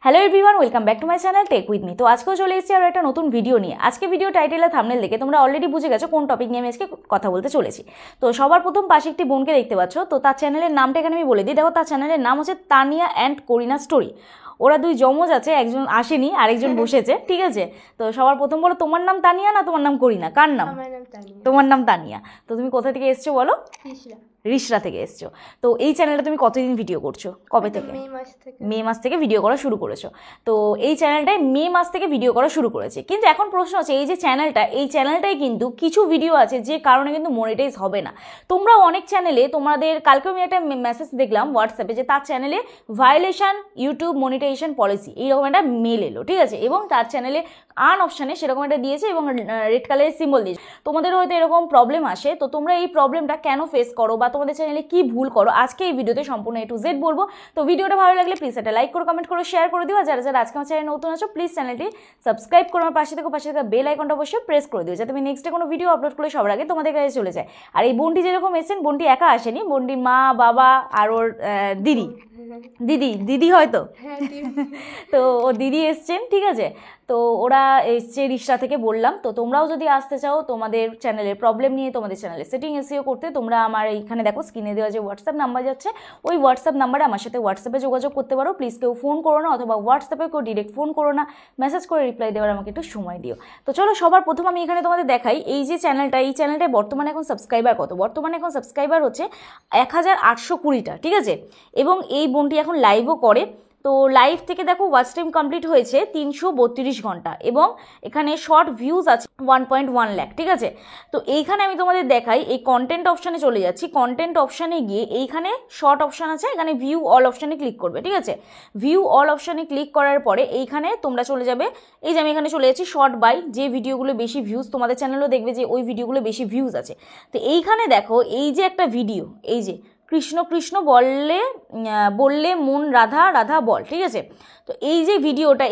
Hello everyone, welcome back to my channel tech with me. তো আজকেও চলে এসেছি আর একটা নতুন ভিডিও নিয়ে। আজকে ভিডিও টাইটেল আর থাম্বনেল দেখে তোমরা অলরেডি বুঝে গেছো কোন টপিক নিয়ে আমি আজকে কথা বলতে চলেছি। তো সবার প্রথম পাশে একটি বোনকে দেখতে পাচ্ছ, তো তার চ্যানেলের নামটা এখানে আমি বলে দিই। দেখো, তার চ্যানেলের নাম হচ্ছে তানিয়া অ্যান্ড করিনা স্টোরি। ওরা দুই যমজ আছে, একজন আসেনি আরেকজন বসেছে, ঠিক আছে। তো সবার প্রথম বলো, তোমার নাম তানিয়া না তোমার নাম করিনা? কার নাম? তোমার নাম তানিয়া। তো তুমি কোথা থেকে এসছো বলো? রিশরা থেকে এসছো। তো এই চ্যানেলটা তুমি কতদিন ভিডিও করছো, কবে থেকে? মে মাস থেকে ভিডিও করা শুরু করেছো। তো এই চ্যানেলটায় মে মাস থেকে ভিডিও করা শুরু করেছে, কিন্তু এখন প্রশ্ন হচ্ছে এই যে চ্যানেলটায় কিন্তু কিছু ভিডিও আছে যে কারণে কিন্তু মনিটাইজ হবে না। তোমরা অনেক চ্যানেলে, তোমাদের কালকেও আমি একটা মেসেজ দেখলাম হোয়াটসঅ্যাপে যে তার চ্যানেলে ভায়োলেশন ইউটিউব মনিটাইজেশন পলিসি এইরকম একটা মেল এলো, ঠিক আছে, এবং তার চ্যানেলে আন অপশানে সেরকম একটা দিয়েছে এবং রেড কালারের সিম্বল দিয়েছে। তোমাদের হয়তো এরকম প্রবলেম আসে, তো তোমরা এই প্রবলেমটা কেন ফেস করো বা তোমাদের চ্যানেলে কি ভুল করো আজকে এই ভিডিওতে সম্পূর্ণ A to Z বলবো। তো ভিডিওটা ভালো লাগলে প্লিজ একটা লাইক করো, কমেন্ট করো, শেয়ার করে দিও। আর যারা যারা আজকে আমার চ্যানেলে নতুন আছো প্লিজ চ্যানেলটি সাবস্ক্রাইব করো, আমার পাশে থেকে বেল আইকনটা অবশ্যই প্রেস করে দিও, যাতে আমি নেক্সটে কোনো ভিডিও আপলোড করলে সবার আগে তোমাদের কাছে চলে যায়। আর এই বোনটি যেরকম এসেছেন, বোনটি একা আসেনি, বোনটির মা, বাবা আর ওর দিদি হয়তো তো ও দিদি এসছেন, ঠিক আছে। তো ওরা এসছে রিশরা থেকে, বললাম। তো তোমরাও যদি আসতে চাও তোমাদের চ্যানেলের প্রবলেম নিয়ে, তোমাদের চ্যানেলের সেটিং এসিও করতে, তোমরা আমার এইখানে দেখো স্ক্রিনে দেওয়া যে হোয়াটসঅ্যাপ নাম্বার যাচ্ছে, ওই হোয়াটসঅ্যাপ নাম্বারে আমার সাথে হোয়াটসঅ্যাপে যোগাযোগ করতে পারো। প্লিজ কেউ ফোন করো না, অথবা হোয়াটসঅ্যাপে কেউ ডিরেক্ট ফোন করো না, মেসেজ করে রিপ্লাই দেওয়ার আমাকে একটু সময় দিও। তো চলো সবার প্রথম আমি এখানে তোমাদের দেখাই এই যে এই চ্যানেলটায় বর্তমানে এখন সাবস্ক্রাইবার কত। বর্তমানে এখন সাবস্ক্রাইবার হচ্ছে 1820টা, ঠিক আছে। এবং এই বোনটি এখন লাইভও করে। তো লাইভ থেকে দেখো ওয়াচ টাইম কমপ্লিট হয়েছে 332 ঘন্টা, এবং এখানে শর্ট ভিউজ আছে 1.1 লাখ, ঠিক আছে। তো এইখানে আমি তোমাদের দেখাই, এই কন্টেন্ট অপশানে চলে যাচ্ছি। কন্টেন্ট অপশানে গিয়ে এইখানে শর্ট অপশান আছে, এখানে ভিউ অল অপশানে ক্লিক করবে, ঠিক আছে। ভিউ অল অপশানে ক্লিক করার পরে এইখানে তোমরা চলে যাবে, এই যে আমি এখানে চলে যাচ্ছি শর্ট বাই, যে ভিডিওগুলো বেশি ভিউজ, তোমাদের চ্যানেলেও দেখবে যে ওই ভিডিওগুলো বেশি ভিউজ আছে। তো এইখানে দেখো এই যে একটা ভিডিও, এই যে কৃষ্ণ কৃষ্ণ বললে মন রাধা রাধা বল, ঠিক আছে। তো এই যে ভিডিওটা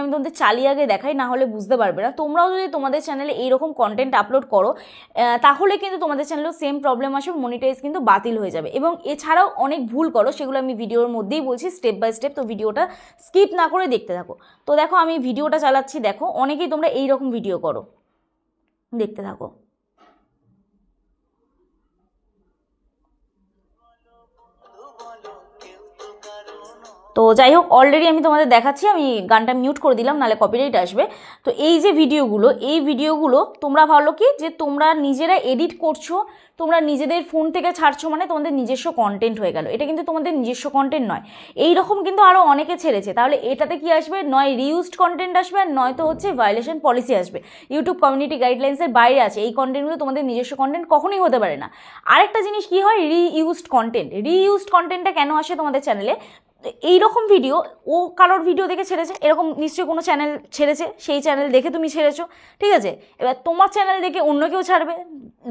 আমি তোমাদের চালিয়ে আগে দেখাই, না হলে বুঝতে পারবে না। তোমরাও যদি তোমাদের চ্যানেলে এইরকম কন্টেন্ট আপলোড করো তাহলে কিন্তু তোমাদের চ্যানেলেও সেম প্রবলেম আসবে, মনিটাইজ কিন্তু বাতিল হয়ে যাবে। এবং এছাড়াও অনেক ভুল করো, সেগুলো আমি ভিডিওর মধ্যেই বলছি স্টেপ বাই স্টেপ। তো ভিডিওটা স্কিপ না করে দেখতে থাকো। তো দেখো আমি ভিডিওটা চালাচ্ছি, দেখো অনেকেই তোমরা এইরকম ভিডিও করো, দেখতে থাকো। তো যাই হোক, অলরেডি আমি তোমাদের দেখাচ্ছি, আমি গানটা মিউট করে দিলাম, নাহলে কপিরাইট আসবে। তো এই যে ভিডিওগুলো তোমরা ভালো কি যে তোমরা নিজেরা এডিট করছো, তোমরা নিজেদের ফোন থেকে ছাড়ছো, মানে তোমাদের নিজস্ব কন্টেন্ট হয়ে গেল। এটা কিন্তু তোমাদের নিজস্ব কন্টেন্ট নয়। এই রকম কিন্তু আরও অনেকে ছেড়েছে। তাহলে এটাতে কি আসবে? নয় রিউজড কন্টেন্ট আসবে, আর নয়তো হচ্ছে ভায়োলেশন পলিসি আসবে। ইউটিউব কমিউনিটি গাইডলাইন্সের বাইরে আছে এই কন্টেন্টগুলো, তোমাদের নিজস্ব কন্টেন্ট কখনোই হতে পারে না। আরেকটা জিনিস কি হয়, রিইউজড কন্টেন্টটা কেন আসে তোমাদের চ্যানেলে? এইরকম ভিডিও ও কারোর ভিডিও দেখে ছেড়েছে, এরকম নিশ্চয়ই কোনো চ্যানেল ছেড়েছে, সেই চ্যানেল দেখে তুমি ছেড়েছো, ঠিক আছে। এবার তোমার চ্যানেল দেখে অন্য কেউ ছাড়বে,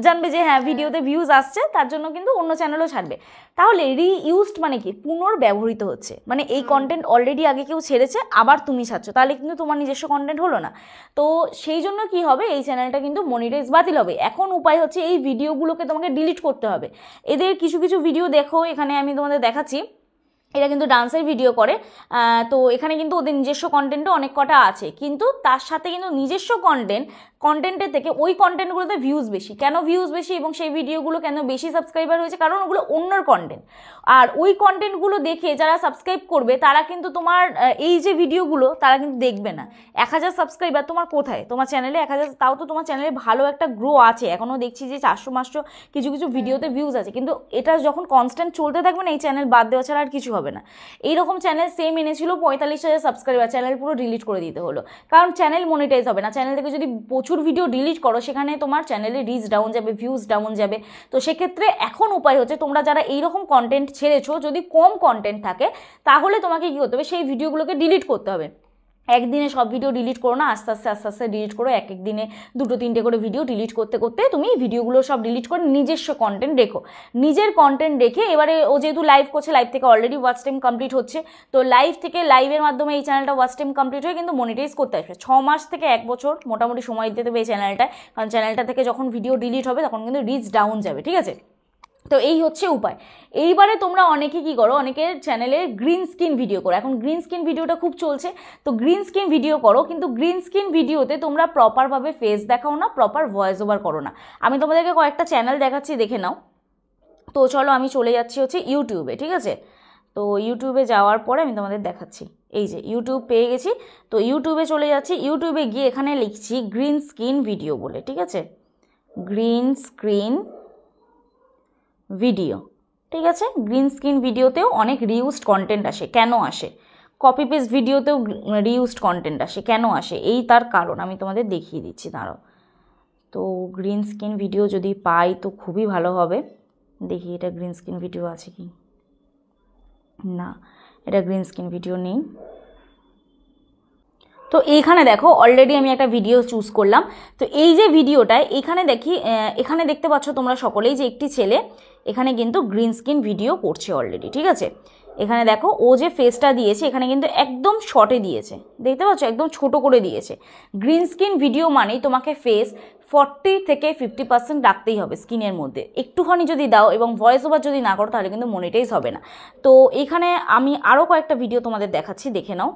জানবে যে হ্যাঁ ভিডিওতে ভিউজ আসছে, তার জন্য কিন্তু অন্য চ্যানেলও ছাড়বে। তাহলে রিইউজড মানে কি? পুনর্ব্যবহৃত হচ্ছে, মানে এই কন্টেন্ট অলরেডি আগে কেউ ছেড়েছে, আবার তুমি ছাড়ছো, তাহলে কিন্তু তোমার নিজস্ব কন্টেন্ট হলো না। তো সেই জন্য কি হবে, এই চ্যানেলটা কিন্তু মনিটাইজ বাতিল হবে। এখন উপায় হচ্ছে এই ভিডিওগুলোকে তোমাকে ডিলিট করতে হবে। এদের কিছু কিছু ভিডিও দেখো, এখানে আমি তোমাদের দেখাচ্ছি, এরা কিন্তু ডান্সের ভিডিও করে। তো এখানে কিন্তু ওদের নিজস্ব কন্টেন্টও অনেক কটা আছে, কিন্তু তার সাথে কিন্তু নিজস্ব কন্টেন্টের থেকে ওই কন্টেন্টগুলোতে ভিউজ বেশি। কেন ভিউজ বেশি এবং সেই ভিডিওগুলো কেন বেশি সাবস্ক্রাইবার হয়েছে? কারণ ওগুলো অন্যর কন্টেন্ট। আর ওই কন্টেন্টগুলো দেখে যারা সাবস্ক্রাইব করবে তারা কিন্তু তোমার এই যে ভিডিওগুলো তারা কিন্তু দেখবে না। 1000 সাবস্ক্রাইবার তোমার কোথায়? তোমার চ্যানেলে 1000, তাও তো তোমার চ্যানেলে ভালো একটা গ্রো আছে, এখনও দেখছি যে 400-500 কিছু কিছু ভিডিওতে ভিউজ আছে, কিন্তু এটা যখন কনস্ট্যান্ট চলতে থাকবে না, এই চ্যানেল বাদ দেওয়া ছাড়া আর কিছু হবে না। এইরকম চ্যানেল সেম এনেছিল 45,000 সাবস্ক্রাইবার, চ্যানেল পুরো ডিলিট করে দিতে হলো, কারণ চ্যানেল মনিটাইজ হবে না। চ্যানেল থেকে যদি প্রচুর ভিডিও ডিলিট করো, সেখানে তোমার চ্যানেলে রিচ ডাউন যাবে, ভিউজ ডাউন যাবে। তো সেক্ষেত্রে এখন উপায় হচ্ছে, তোমরা যারা এইরকম কন্টেন্ট ছেড়েছো, যদি কম কন্টেন্ট থাকে তাহলে তোমাকে কী করতে হবে, সেই ভিডিওগুলোকে ডিলিট করতে হবে। একদিনে সব ভিডিও ডিলিট করো না, আস্তে আস্তে ডিলিট করো। এক দিনে 2-3টে করে ভিডিও ডিলিট করতে করতে তুমি ভিডিওগুলো সব ডিলিট করে নিজস্ব কন্টেন্ট রেখো। নিজের কন্টেন্ট রেখে এবারে ও যেহেতু লাইভ করছে, লাইভ থেকে অলরেডি ওয়াচ টাইম কমপ্লিট হচ্ছে, তো লাইভের মাধ্যমে এই চ্যানেলটা ওয়াচ টাইম কমপ্লিট হয়ে কিন্তু মনিটাইজ করতে আসবে। 6 মাস থেকে 1 বছর মোটামুটি সময় দিতে হবে এই চ্যানেলটায়, কারণ চ্যানেলটা থেকে যখন ভিডিও ডিলিট হবে তখন কিন্তু রিচ ডাউন যাবে, ঠিক আছে। তো এই হচ্ছে উপায়। এইবারে তোমরা অনেকে কি করো, অনেকের চ্যানেলে গ্রিন স্ক্রিন ভিডিও করো, এখন গ্রিন স্ক্রিন ভিডিওটা খুব চলছে, তো গ্রিন স্ক্রিন ভিডিও করো, কিন্তু গ্রিন স্ক্রিন ভিডিওতে তোমরা প্রপারভাবে ফেস দেখাও না, প্রপার ভয়েস ওভার করো না। আমি তোমাদেরকে কয়েকটা চ্যানেল দেখাচ্ছি, দেখে নাও। তো চলো আমি চলে যাচ্ছি হচ্ছে ইউটিউবে, ঠিক আছে? তো ইউটিউবে যাওয়ার পরে আমি তোমাদের দেখাচ্ছি। এই যে ইউটিউব পেয়ে গেছি, তো ইউটিউবে চলে যাচ্ছি। ইউটিউবে গিয়ে এখানে লিখছি গ্রিন স্ক্রিন ভিডিও বলে, ঠিক আছে? গ্রিন স্ক্রিন ভিডিও, ঠিক আছে? গ্রিন স্ক্রিন ভিডিওতেও অনেক রিউজড কন্টেন্ট আসে। কেন আসে? কপি পেস্ট ভিডিওতেও রিউজড কন্টেন্ট আসে। কেন আসে? এই তার কারণ আমি তোমাদের দেখিয়ে দিচ্ছি, দাঁড়াও। তো গ্রিন স্ক্রিন ভিডিও যদি পাই তো খুবই ভালো হবে। দেখি এটা গ্রিন স্ক্রিন ভিডিও আছে কি না, এটা গ্রিন স্ক্রিন ভিডিও নেই। তো এইখানে দেখো অলরেডি আমি একটা ভিডিও চুজ করলাম। তো এই যে ভিডিওটায় এখানে দেখি, এখানে দেখতে পাচ্ছ তোমরা সকলেই যে একটি ছেলে এখানে কিন্তু গ্রিন স্ক্রিন ভিডিও করছে অলরেডি, ঠিক আছে? এখানে দেখো ও যে ফেসটা দিয়েছে এখানে কিন্তু একদম শর্টে দিয়েছে, দেখতে পাচ্ছ, একদম ছোট করে দিয়েছে। গ্রিন স্ক্রিন ভিডিও মানেই তোমাকে ফেস 40 থেকে 50% রাখতেই হবে স্ক্রিনের মধ্যে। একটুখানি যদি দাও এবং ভয়েস ওভার যদি না করো তাহলে কিন্তু মনিটাইজ হবে না। তো এখানে আমি আরও কয়েকটা ভিডিও তোমাদের দেখাচ্ছি, দেখে নাও।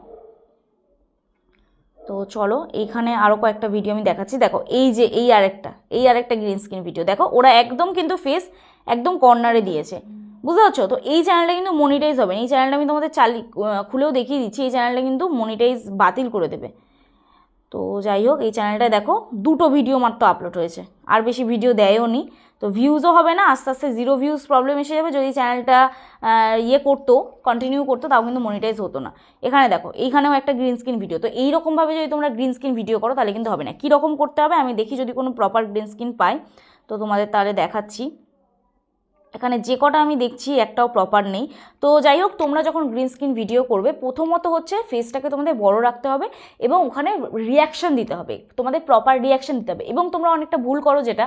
তো চলো এইখানে আরও কয়েকটা ভিডিও আমি দেখাচ্ছি। দেখো এই যে এই আরেকটা গ্রিন স্ক্রিন ভিডিও, দেখো ওরা একদম কিন্তু ফেস একদম কর্নারে দিয়েছে, বুঝতে পারছো? তো এই চ্যানেলটা কিন্তু মনিটাইজ হবে না। এই চ্যানেলটা আমি তোমাদের খুলেও দেখিয়ে দিচ্ছি, এই চ্যানেলটা কিন্তু মনিটাইজ বাতিল করে দেবে। তো যাই হোক, এই চ্যানেলটায় দেখো 2টো ভিডিও মাত্র আপলোড হয়েছে, আর বেশি ভিডিও দেয়ও নি। তো ভিউজও হবে না, আস্তে আস্তে 0 ভিউজ প্রবলেম এসে যাবে। যদি চ্যানেলটা কন্টিনিউ করতো তাও কিন্তু মনিটাইজ হতো না। এখানে দেখো এইখানেও একটা গ্রিন স্ক্রিন ভিডিও। তো এইরকমভাবে যদি তোমরা গ্রিন স্ক্রিন ভিডিও করো তাহলে কিন্তু হবে না। কীরকম করতে হবে আমি দেখি, যদি কোনো প্রপার গ্রিন স্ক্রিন পাই তো তোমাদের তাহলে দেখাচ্ছি। এখানে যে কটা আমি দেখছি একটাও প্রপার নেই। তো যাই হোক, তোমরা যখন গ্রিন স্ক্রিন ভিডিও করবে প্রথমত হচ্ছে ফেসটাকে তোমাদের বড় রাখতে হবে এবং ওখানে রিয়াকশান দিতে হবে, তোমাদের প্রপার রিয়াকশান দিতে হবে। এবং তোমরা অনেকটা ভুল করো যেটা,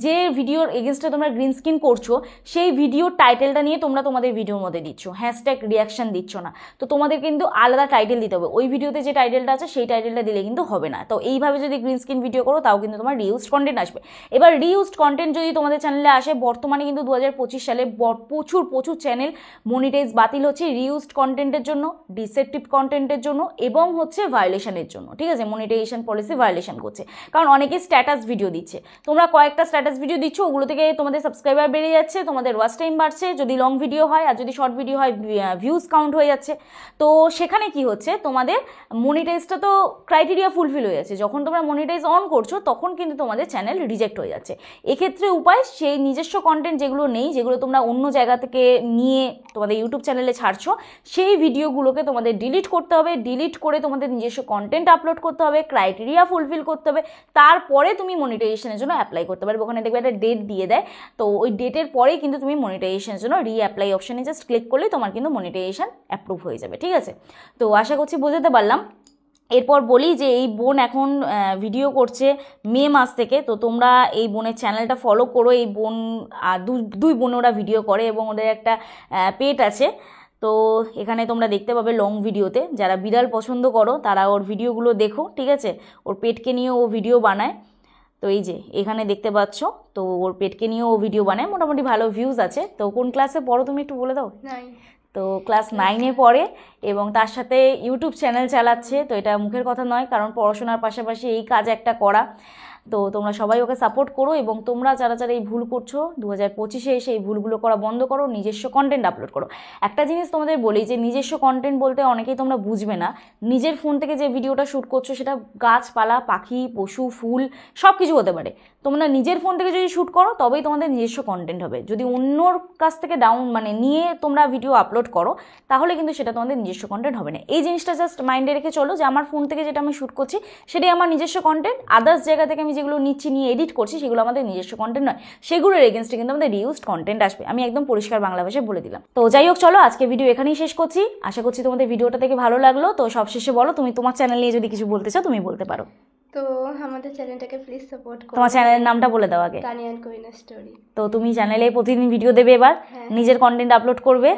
যে ভিডিওর এগেনস্টে তোমরা গ্রিন স্ক্রিন করছো সেই ভিডিওর টাইটেলটা নিয়ে তোমরা তোমাদের ভিডিওর মধ্যে দিচ্ছ, হ্যাশট্যাগ রিয়াকশান দিচ্ছ না। তো তোমাদের কিন্তু আলাদা টাইটেল দিতে হবে, ওই ভিডিওতে যে টাইটেলটা আছে সেই টাইটেলটা দিলে কিন্তু হবে না। তো এইভাবে যদি গ্রিন স্ক্রিন ভিডিও করো তাও কিন্তু তোমার রিউজড কন্টেন্ট আসবে। এবার রিউজড কন্টেন্ট যদি তোমাদের চ্যানেলে আসে, বর্তমানে কিন্তু 2025 সালে প্রচুর চ্যানেল মনিটাইজ বাতিল হচ্ছে রিউজড কন্টেন্টের জন্য, ডিসেপটিভ কন্টেন্টের জন্য এবং হচ্ছে ভায়োলেশনের জন্য, ঠিক আছে? মনিটাইজেশন পলিসি ভায়োলেশন করছে, কারণ অনেকে স্ট্যাটাস ভিডিও দিচ্ছে। তোমরা কয়েকটা স্ট্যাটাস ভিডিও দিচ্ছ, ওগুলো থেকে তোমাদের সাবস্ক্রাইবার বেড়ে যাচ্ছে, তোমাদের ওয়াচ টাইম বাড়ছে যদি লং ভিডিও হয়, আর যদি শর্ট ভিডিও হয় ভিউজ কাউন্ট হয়ে যাচ্ছে। তো সেখানে কি হচ্ছে, তোমাদের মনিটাইজটা তো ক্রাইটেরিয়া ফুলফিল হয়ে যাচ্ছে, যখন তোমরা মনিটাইজ অন করছো তখন কিন্তু তোমাদের চ্যানেল রিজেক্ট হয়ে যাচ্ছে। এক্ষেত্রে উপায়, সেই নিজস্ব কন্টেন্ট যেগুলো নেই, যেগুলো তোমরা অন্য জায়গা থেকে নিয়ে তোমাদের ইউটিউব চ্যানেলে ছাড়ছো, সেই ভিডিওগুলোকে তোমাদের ডিলিট করতে হবে। ডিলিট করে তোমাদের নিজস্ব কন্টেন্ট আপলোড করতে হবে, ক্রাইটেরিয়া ফুলফিল করতে হবে, তারপরে তুমি মনিটাইজেশনের জন্য অ্যাপ্লাই করতে পারবে। ওখানে দেখবে একটা ডেট দিয়ে দেয়, তো ওই ডেটের পরেই কিন্তু তুমি মনিটাইজেশনের জন্য অ্যাপ্লাই অপশানে জাস্ট ক্লিক করলেই তোমার কিন্তু মনিটাইজেশন অ্যাপ্রুভ হয়ে যাবে, ঠিক আছে? তো আশা করছি বোঝাতে পারলাম। এরপর বলি যে এই বোন এখন ভিডিও করছে মে মাস থেকে, তো তোমরা এই বোনের চ্যানেলটা ফলো করো। এই বোন দুই বোন ওরা ভিডিও করে এবং ওদের একটা পেট আছে। তো এখানে তোমরা দেখতে পাবে লং ভিডিওতে, যারা বিড়াল পছন্দ করো তারা ওর ভিডিওগুলো দেখো, ঠিক আছে? ওর পেটকে নিয়ে ও ভিডিও বানায়। তো এই যে এখানে দেখতে পাচ্ছ, তো ওর পেটকে নিয়েও ও ভিডিও বানায়, মোটামুটি ভালো ভিউজ আছে। তো কোন ক্লাসে পড়ো তুমি একটু বলে দাও। তো ক্লাস 9-এ পড়ে এবং তার সাথে ইউটিউব চ্যানেল চালাচ্ছে। তো এটা মুখের কথা নয়, কারণ পড়াশোনার পাশাপাশি এই কাজ একটা করা। তো তোমরা সবাই ওকে সাপোর্ট করো এবং তোমরা যারা এই ভুল করছো 2025-এ এসে এই ভুলগুলো করা বন্ধ করো, নিজস্ব কন্টেন্ট আপলোড করো। একটা জিনিস তোমাদের বলি যে নিজস্ব কন্টেন্ট বলতে অনেকেই তোমরা বুঝবে না, নিজের ফোন থেকে যে ভিডিওটা শ্যুট করছো সেটা গাছপালা, পাখি, পশু, ফুল সব কিছু হতে পারে। তোমরা নিজের ফোন থেকে যদি শ্যুট করো তবেই তোমাদের নিজস্ব কন্টেন্ট হবে। যদি অন্যর কাছ থেকে নিয়ে তোমরা ভিডিও আপলোড করো তাহলে কিন্তু সেটা তোমাদের নিজস্ব কন্টেন্ট হবে না। এই জিনিসটা জাস্ট মাইন্ডে রেখে চলো যে আমার ফোন থেকে যেটা আমি শ্যুট করছি সেটাই আমার নিজস্ব কন্টেন্ট, আদার্স জায়গা থেকে আমি যেগুলো নিয়ে এডিট করছি সেগুলো আমাদের নিজস্ব কন্টেন্ট নয়, সেগুলোর এগেনস্টে কিন্তু আমাদের রিউজড কন্টেন্ট আসবে। আমি একদম পরিষ্কার বাংলা ভাষায় বলে দিলাম। তো যাই হোক, চলো আজকে ভিডিও এখানেই শেষ করছি। আশা করছি তোমাদের ভিডিওটা থেকে ভালো লাগলো। তো সবশেষে বলো, তুমি তোমার চ্যানেল নিয়ে যদি কিছু বলতে চাও তুমি বলতে পারো। তো আমাদের চ্যানেলটাকে প্লিজ সাপোর্ট করো। তোমার চ্যানেলের নামটা বলে দাও আগে। কানিয়ান কোহিনা স্টোরি। তো তুমি চ্যানেলে প্রতিদিন ভিডিও দেবে এবার, নিজের কন্টেন্ট আপলোড করবে।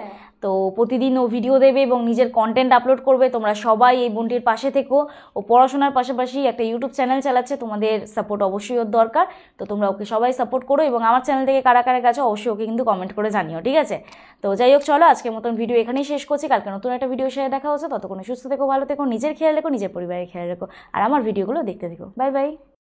তো প্রতিদিন ও ভিডিও দেবে এবং নিজের কন্টেন্ট আপলোড করবে। তোমরা সবাই এই বোনটির পাশে থেকো। ও পড়াশোনার পাশাপাশি একটা ইউটিউব চ্যানেল চালাচ্ছে, তোমাদের সাপোর্ট অবশ্যই ওর দরকার। তো তোমরা ওকে সবাই সাপোর্ট করো এবং আমার চ্যানেল থেকে কারা কারা গেছো অবশ্যই ওকে কিন্তু কমেন্ট করে জানিও, ঠিক আছে? তো যাই হোক, চলো আজকের মতন ভিডিও এখানেই শেষ করছি। কালকে নতুন একটা ভিডিও সাথে দেখা হচ্ছে। ততক্ষণ সুস্থ থেকো, ভালো থেকো, নিজের খেয়াল রেখো, নিজের পরিবারের খেয়াল রেখো, আর আমার ভিডিওগুলো দেখতে থেকো। Bye bye.